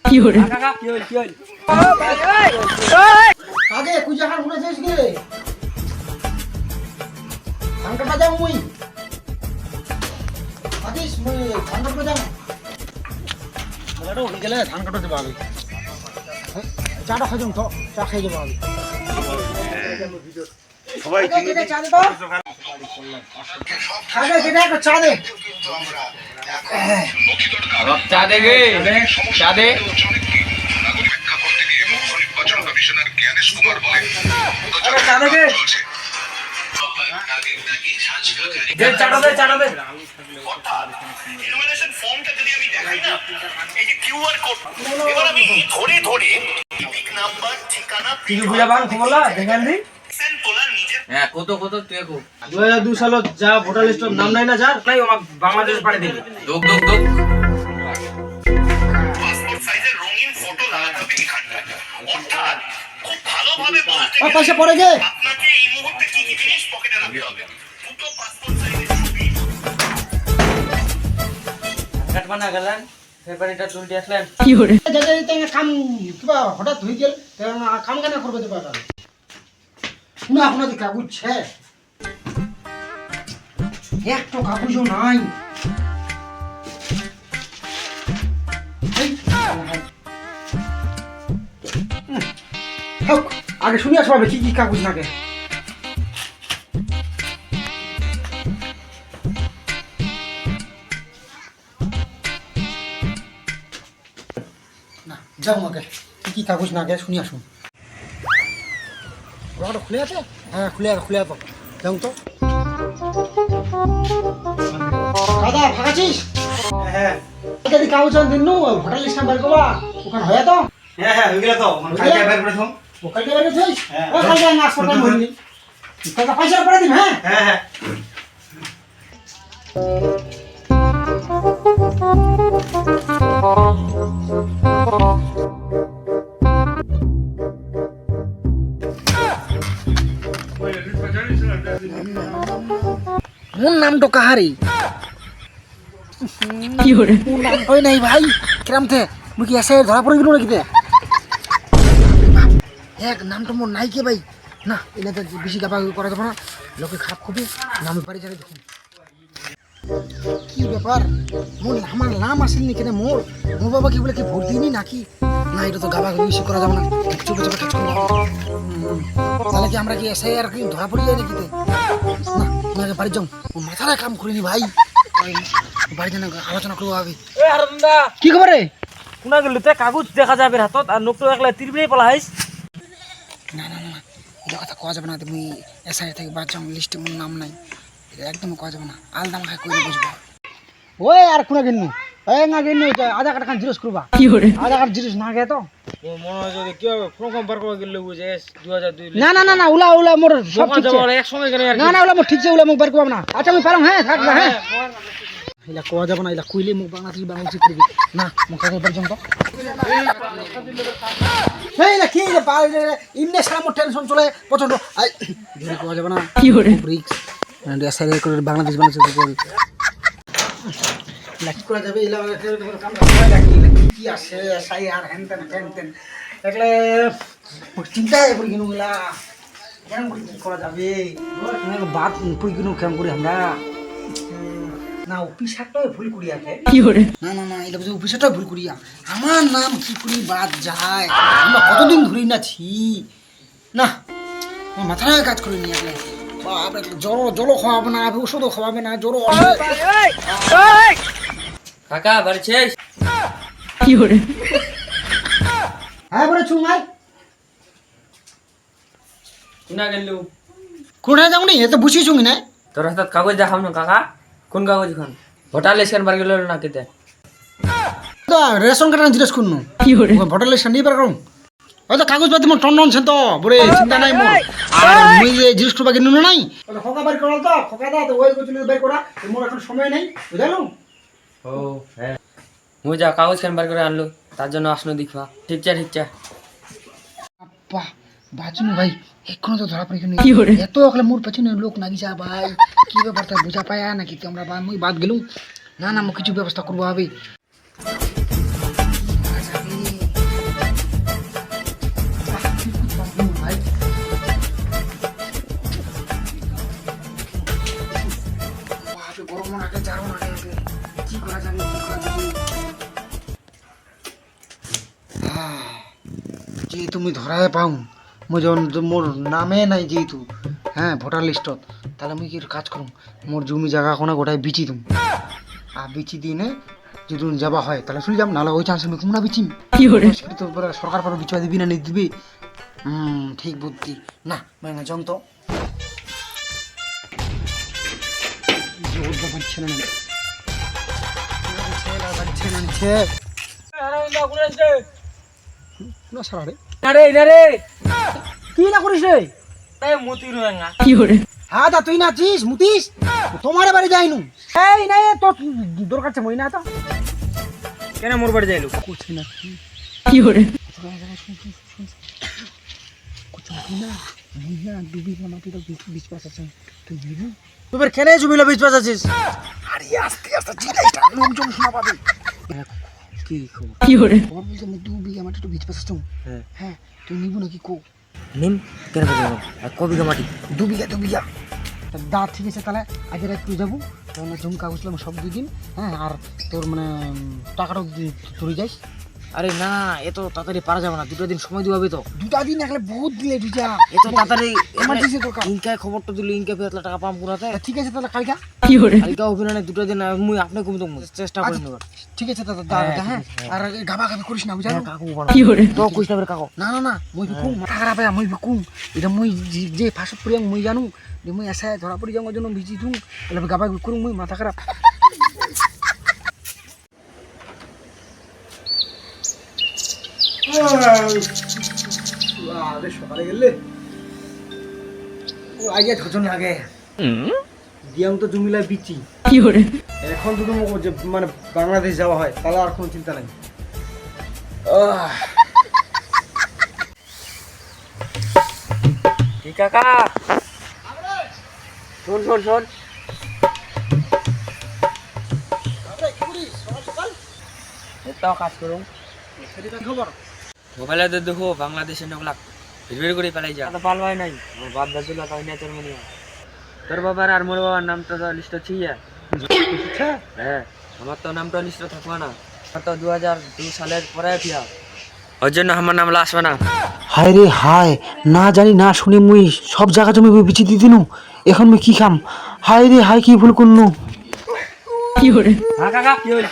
কি হল আগে কুজা খান উড়ে যাস গে ধান কাটা যাও মুই আজিস মুই ধান কাটা যাও বড় হয়ে গেলে ধান কাটা যাবো আগে চাটা খাই যাও তো চা খাই যাবো আগে সবাই কেটে চা দে তো আগে কেটে একটা চা দে চা দে গে চা দে হ্যাঁ কত কত তুই কো 2002 সালত যা ভোটার লিস্টের নাম নাই না যার তাই আমাকে বাংলাদেশ পাঠিয়ে দিবি দোক দোক দোক পাসপোর্ট সাইজের রঙিন ফটো লাগাতে হবে এখানটায় অর্থাৎ খুব ভালোভাবে বলতে গেলে পয়সা পড়ে গে আপনাকে এই মুহূর্তে কি কি জিনিস পকেটে রাখতে হবে দুটো পাসপোর্ট সাইজের ছবি কাটবানা গেলেন ফেব্রুয়ারিটা চলতে আসলেন কি হল যাতে কাম কিবা হঠাৎ হয়ে গেল কাম কেন করবে তো পারা না আপনাদের কাগজ ছে একটা কাগজও নাই হোক আগে শুনে আসবো কি কি কাগজ লাগে না যাও আগে কি কি কাগজ লাগে শুনে আসুন ওটা খুলে আছে হ্যাঁ খুলে আছে যাও তো দাদা ফাঁকাছিস হ্যাঁ যদি কাগজ দিন নো ভোটার লিস্ট নাম্বার কোবা ওখানে হয় তো হ্যাঁ হ্যাঁ হয়ে গেল তো কালকে বের করে থাম ওখানে বের করিস হ্যাঁ। ও কালকে নাস করতে হইনি টাকা পয়সা করে দিন হ্যাঁ হ্যাঁ হ্যাঁ মোর নাম তো কাহারি কি হল মোর নাম কই নাই ভাই কিরাম থে মুই কি এসে ধরা পড়ে গেল নাকি তে এক নাম তো মোর নাই কে ভাই না এটা তো বেশি গাপা করা যাবে না লোকে খারাপ খুবই নাম পারি যাবে দেখুন কি ব্যাপার মোর আমার নাম আসেনি নি কেন মোর মোর বাবা কি বলে কি ভোট দিইনি নাকি না এটা তো গাবা বেশি করা যাবে না চুপে চুপে কাজ করবো তাহলে কি আমরা কি এসে আর কি ধরা পড়ে যাই নাকি তে না তোমাকে বাড়ি যাও মাথায় কাম করিনি ভাই বাড়ি জানা আলোচনা করবো আগে এ হারামদা কি খবর রে কোনা গেল তে কাগজ দেখা যাবে হাতত আর নোকটো একলা তিরবিলেই পলাইস না না না না এটা কথা কোয়া যাবে না তুমি এসআই থেকে বাদ যাও লিস্টে মোর নাম নাই এটা একদম কোয়া যাবে না আলাদা মাখায় কইলে বুঝবো ওই আর কোনা গেনু এই না গেনু আধার কার্ড খান জিরোস করবা কি হল আধার কার্ড জিরোস না গে তো মনে হয় যদি কি হবে ফোন কম্পার করে গেল বুঝে 2002 না না না না উলা উলা মোর সব ঠিক যাব আছে এক সময় গেলে আর না না উলা মোর ঠিক আছে উলা মুখ বার করব না আচ্ছা আমি পারম হ্যাঁ থাক না হ্যাঁ ইলা কোয়া যাবে না ইলা কইলে মুখ বাংলাদেশ করবি না মুখ কাগজ পর্যন্ত এই না কি যে পাল ইমনে সারা মোর টেনশন চলে পছন্দ আই ধরে কোয়া যাবে না কি হল ব্রিক্স এন্ড এসআই করে বাংলাদেশ করি লাকি করা যাবে ইলা কাম করা লাকি কি আছে এসআই আর হেন তেন একলে চিন্তায় পড়ি গেল ইলা কেন করি কি করা যাবে বাদ পড়ি গেল কেন করি আমরা না অফিসারটাই ভুল করি আছে কি হল না না না এটা বুঝে অফিসারটাই ভুল করিয়া আমার নাম কি করি বাদ যায় আমরা কতদিন ধরি না ছি না আমার মাথায় কাজ করিনি একলে বাপ রে জল খাওয়াবে না ওষুধও খাওয়াবে না জ্বর কাকা বাড়িছিস কি হল হ্যাঁ বলে চুমাই কোনা গেল কোথায় যাও নি এত বুঝি চুঙি না তোর হাতত কাগজ দেখাম না কাকা কোন কাগজ খান ভোটার লিস্ট বার গেল না কেতে তো রেশন কার্ড জিজ্ঞেস করুন কি হল ভোটার লিস্ট নিয়ে বার করুন হয়তো কাগজ পাতি মোর টন ননছেন তো বলে চিন্তা নাই মোর আর মুই যে জিজ্ঞেস করবা কিনুন নাই খোকা বার করা তো খোকা দা তো ওই কইছিল বার করা মোর এখন সময় নাই বুঝালো ও হ্যাঁ মুই যা কাগজ খান বার করে আনলো তার জন্য আসনো দেখবা ঠিক আছে বাহ বাঁচুন ভাই এখনো তো ধরা পড়ে কি হরে? এত অকলে মোর পেছনে লোক নাগিছা ভাই কি ব্যাপারটা বুঝা পায়া নাকি তোমরা বা মুই বাদ গেলুম না না মু কিছু ব্যবস্থা করবো হবে যে তুমি ধরায় পাও মই যখন মোর নামে নাই যেহেতু হ্যাঁ ভোটার লিস্টত তাহলে আমি কি কাজ করুম মোর জমি জায়গা কোনো গোটায় বিচি দিম আর বিচি দিনে যদি যাবা হয় তাহলে চলে যাম নাহলে ওই চান্স আমি কুমনা বিচিম তো সরকার পর বিচা দিবি না নিয়ে দিবি ঠিক বুদ্ধি না মানে জং তো কি না করিস রে হ্যাঁ দা তুই নাচিস মুতিস তোমার বাড়ি যাইনু এই নাই তোর দরকার আছে মই না তো কেন মোর বাড়ি যাইলো তোর কেনে জমিলা বিচ পাস আছিস আরে আস্তে আস্তে জিনিসটা লোকজন শোনা পাবে কি খবর খবর বলতে আমি 2 বিঘা মাটি তো বিচ পাস আছো হ্যাঁ তুই নিবো নাকি কো নিম কেন বলবো ক বিঘা মাটি 2 বিঘা দা ঠিক আছে তাহলে আজ রাত যাবো তাহলে জমি কাগজ সব দিয়ে দিন হ্যাঁ আর তোর মানে টাকাটাও তুই যাইস আরে না এত তাড়াতাড়ি পারা যাবে না 2 দিন সময় দিবে তো 2 দিন একলে বহুত দিলে দুইটা এত তাড়াতাড়ি এমার্জেন্সি দরকার ইনকাই খবরটা দিল ইনকা ফেরতলা টাকা পাম পুরাতে ঠিক আছে তাহলে কালকা কালকা অভিনয় 2 দিন মুই আপনি কম তো চেষ্টা করি নেবার ঠিক আছে দাদা দাদা হ্যাঁ আর গাবা গাবি করিস না বুঝালো কাকু তো কইছ না কাকু না না না মই বিকুম মাথা খারাপ হয় মই বিকুম এটা মই যে ফাঁসত পড়ি মই জানো যে মই এসে ধরা পড়ি যাওয়ার জন্য ভিজি দিম এলে গাবা করুম মই মাথা খারাপ সকালে গেলে আগে ধজন লাগে দিয়াম তো জমিলা বিচি এখন তো মানে বাংলাদেশ যাওয়া হয় তাহলে আর কোনো চিন্তা নাই কি কাকা শোন এটাও কাজ করুন মোবাইলে দেখো বাংলাদেশের নগলা ভিড় করে পালাই যা পালবাই নাই বাদ দাদু লাগাই না তোর মনে তোর বাবার আর মোর বাবার নাম তো লিস্ট ছিল হ্যাঁ আমার তো নামটা লিস্ট থাকবে না আমার তো 2002 সালের পরে উঠিয়া ওই জন্য আমার নাম আসবে না হায় রে হায় না জানি না শুনে মুই সব জায়গা জমি বিচি দি দিনু এখন মুই কি খাম হায় রে হায় কি ভুল করনু হ্যাঁ কাকা কি হল